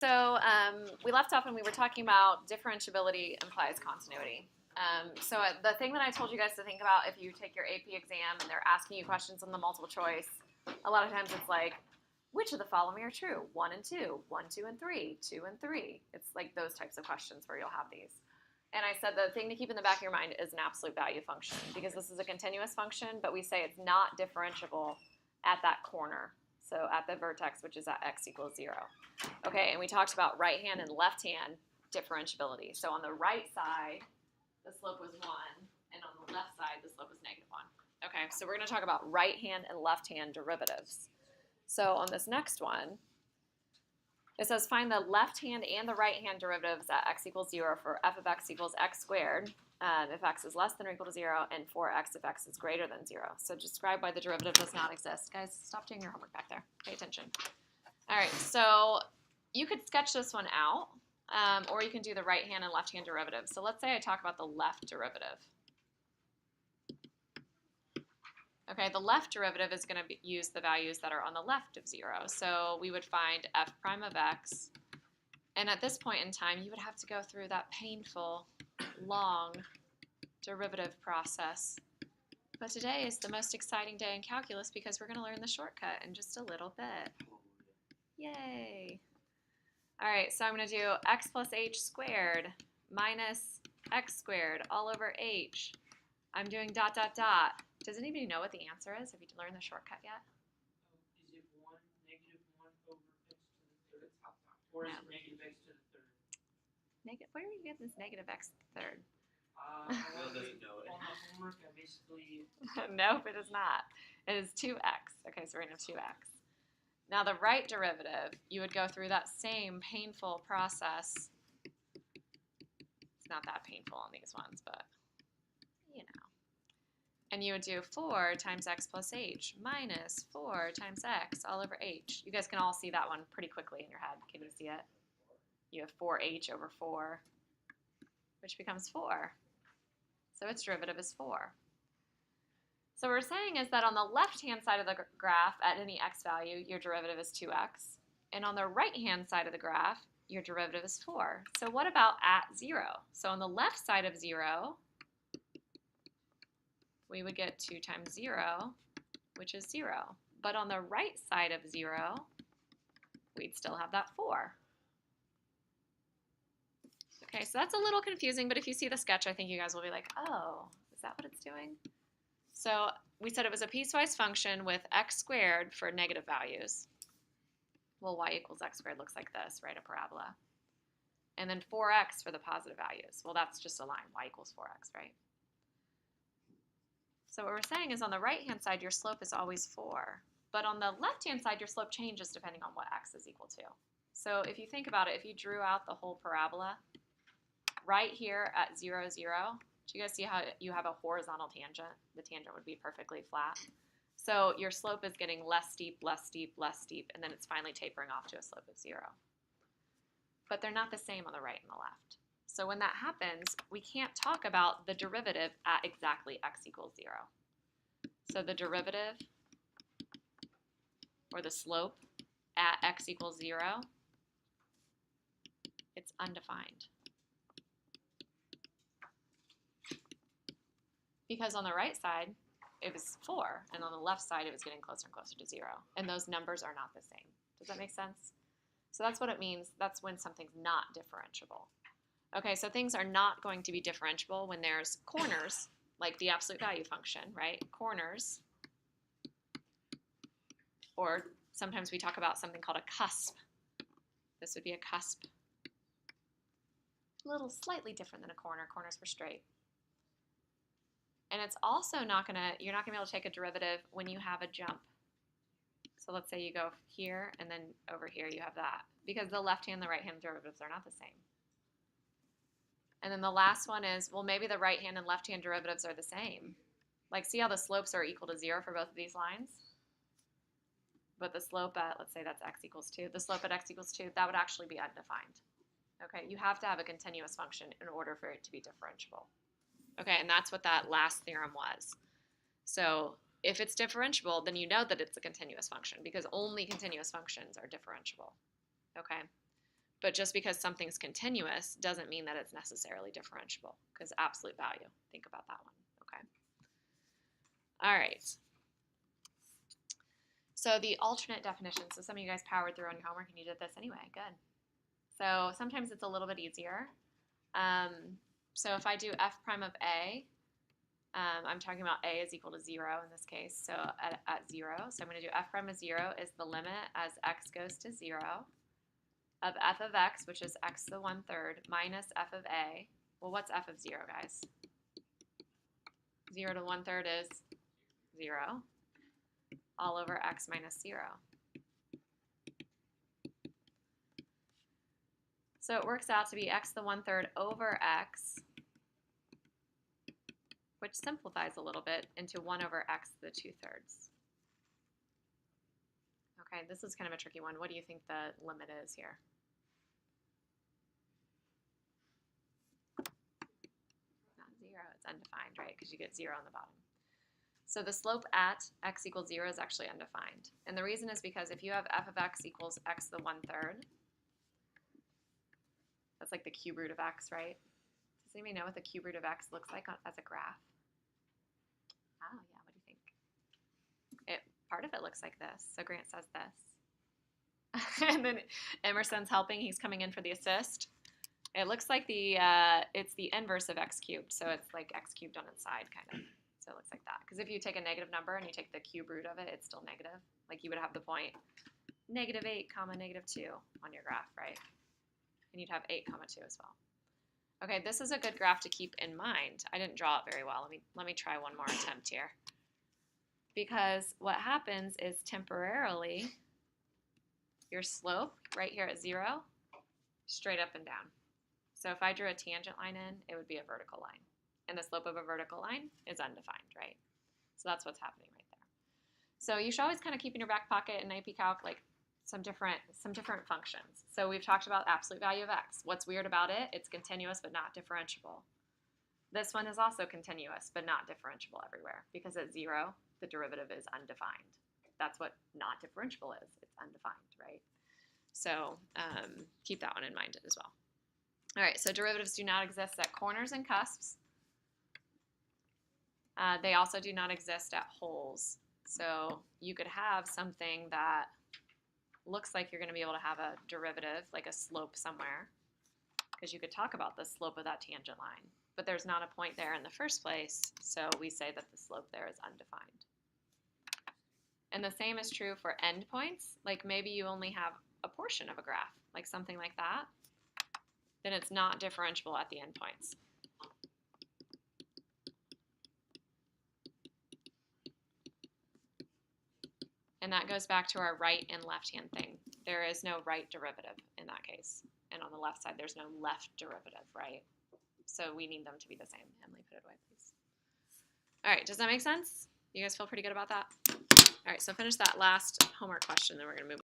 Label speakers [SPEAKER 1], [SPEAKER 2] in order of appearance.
[SPEAKER 1] So we left off when we were talking about differentiability implies continuity. The thing that I told you guys to think about if you take your AP exam and they're asking you questions on the multiple choice, a lot of times it's like, which of the following are true? 1 and 2, 1, 2, and 3, 2 and 3. It's like those types of questions where you'll have these. And I said the thing to keep in the back of your mind is an absolute value function because this is a continuous function, but we say it's not differentiable at that corner. So at the vertex, which is at x equals 0. Okay, and we talked about right hand and left hand differentiability. So on the right side, the slope was 1, and on the left side, the slope was -1. Okay, so we're going to talk about right hand and left hand derivatives. So on this next one, it says find the left hand and the right hand derivatives at x equals 0 for f of x equals x squared if x is less than or equal to 0, and for x if x is greater than 0. So describe why the derivative does not exist. Guys, stop doing your homework back there. Pay attention. All right, so you could sketch this one out, or you can do the right hand and left hand derivative. So let's say I talk about the left derivative. Okay, the left derivative is going to use the values that are on the left of 0. So we would find f prime of x, and at this point in time, you would have to go through that painful, long derivative process. But today is the most exciting day in calculus because we're going to learn the shortcut in just a little bit. Yay! All right, so I'm going to do x plus h squared minus x squared all over h. I'm doing dot, dot, dot. Does anybody know what the answer is? Have you learned the shortcut yet?
[SPEAKER 2] Is it 1, -1 over x to the third? Or is it negative x to the third?
[SPEAKER 1] Where are you getting this negative x to the third?
[SPEAKER 2] Will doesn't know it. On the homework, I basically...
[SPEAKER 1] Nope, it is not. It is 2x. Okay, so we're going to have 2x. Now the right derivative, you would go through that same painful process. It's not that painful on these ones, but you know. And you would do 4 times x plus h minus 4 times x all over h. You guys can all see that one pretty quickly in your head. Can you see it? You have 4h over 4, which becomes 4. So its derivative is 4. So what we're saying is that on the left-hand side of the graph, at any x value, your derivative is 2x. And on the right-hand side of the graph, your derivative is 4. So what about at 0? So on the left side of 0, we would get 2 times 0, which is 0. But on the right side of 0, we'd still have that 4. Okay, so that's a little confusing, but if you see the sketch, I think you guys will be like, oh, is that what it's doing? So we said it was a piecewise function with x squared for negative values. Well, y equals x squared looks like this, right, a parabola. And then 4x for the positive values. Well, that's just a line, y equals 4x, right? So what we're saying is on the right-hand side, your slope is always 4. But on the left-hand side, your slope changes depending on what x is equal to. So if you think about it, if you drew out the whole parabola, right here at 0, 0, do you guys see how you have a horizontal tangent? The tangent would be perfectly flat. So your slope is getting less steep, less steep, less steep, and then it's finally tapering off to a slope of 0. But they're not the same on the right and the left. So when that happens, we can't talk about the derivative at exactly x equals 0. So the derivative, or the slope, at x equals 0, it's undefined. Because on the right side, it was 4, and on the left side, it was getting closer and closer to 0. And those numbers are not the same. Does that make sense? So that's what it means. That's when something's not differentiable. Okay, so things are not going to be differentiable when there's corners, like the absolute value function, right? Corners. Or sometimes we talk about something called a cusp. This would be a cusp. A little slightly different than a corner. Corners were straight. And it's also you're not gonna be able to take a derivative when you have a jump. So let's say you go here and then over here you have that. Because the left hand and the right hand derivatives are not the same. And then the last one is, well, maybe the right hand and left hand derivatives are the same. Like, see how the slopes are equal to 0 for both of these lines? But the slope at, let's say that's x equals 2. The slope at x equals 2, that would actually be undefined. Okay, you have to have a continuous function in order for it to be differentiable. Okay, and that's what that last theorem was. So if it's differentiable, then you know that it's a continuous function because only continuous functions are differentiable. Okay, But just because something's continuous doesn't mean that it's necessarily differentiable, because absolute value, think about that one, okay? All right. So the alternate definition, so some of you guys powered through on your homework and you did this anyway, good. So sometimes it's a little bit easier. So if I do f prime of a, I'm talking about a is equal to 0 in this case, so at 0. So I'm going to do f prime of 0 is the limit as x goes to 0 of f of x, which is x to the 1/3, minus f of a. Well, what's f of 0, guys? 0 to 1/3 is 0, all over x minus 0. So it works out to be x to the 1/3 over x, which simplifies a little bit into 1 over x to the 2/3. Okay, this is kind of a tricky one. What do you think the limit is here? Not 0, it's undefined, right? Because you get 0 on the bottom. So the slope at x equals 0 is actually undefined. And the reason is because if you have f of x equals x to the 1/3, that's like the cube root of x, right? Does anybody know what the cube root of x looks like as a graph? Oh, yeah, what do you think? Part of it looks like this. So Grant says this. And then Emerson's helping. He's coming in for the assist. It looks like it's the inverse of x cubed. So it's like x cubed on its side, kind of. So it looks like that. Because if you take a negative number and you take the cube root of it, it's still negative. Like you would have the point -8, -2 on your graph, right? And you'd have 8, 2 as well. Okay, this is a good graph to keep in mind. I didn't draw it very well. Let me try one more attempt here. Because what happens is temporarily your slope right here at 0, straight up and down. So if I drew a tangent line in, it would be a vertical line. And the slope of a vertical line is undefined, right? So that's what's happening right there. So you should always kind of keep in your back pocket in AP Calc like some different functions. So we've talked about absolute value of x. What's weird about it? It's continuous but not differentiable. This one is also continuous but not differentiable everywhere because at 0, the derivative is undefined. That's what not differentiable is. It's undefined, right? So keep that one in mind as well. All right, so derivatives do not exist at corners and cusps. They also do not exist at holes. So you could have something that looks like you're going to be able to have a derivative, like a slope somewhere, because you could talk about the slope of that tangent line. But there's not a point there in the first place, so we say that the slope there is undefined. And the same is true for endpoints. Like maybe you only have a portion of a graph, like something like that. Then it's not differentiable at the endpoints. And that goes back to our right and left-hand thing. There is no right derivative in that case. And on the left side, there's no left derivative, right? So we need them to be the same. Emily, put it away, please. All right, does that make sense? You guys feel pretty good about that? All right, so finish that last homework question, then we're going to move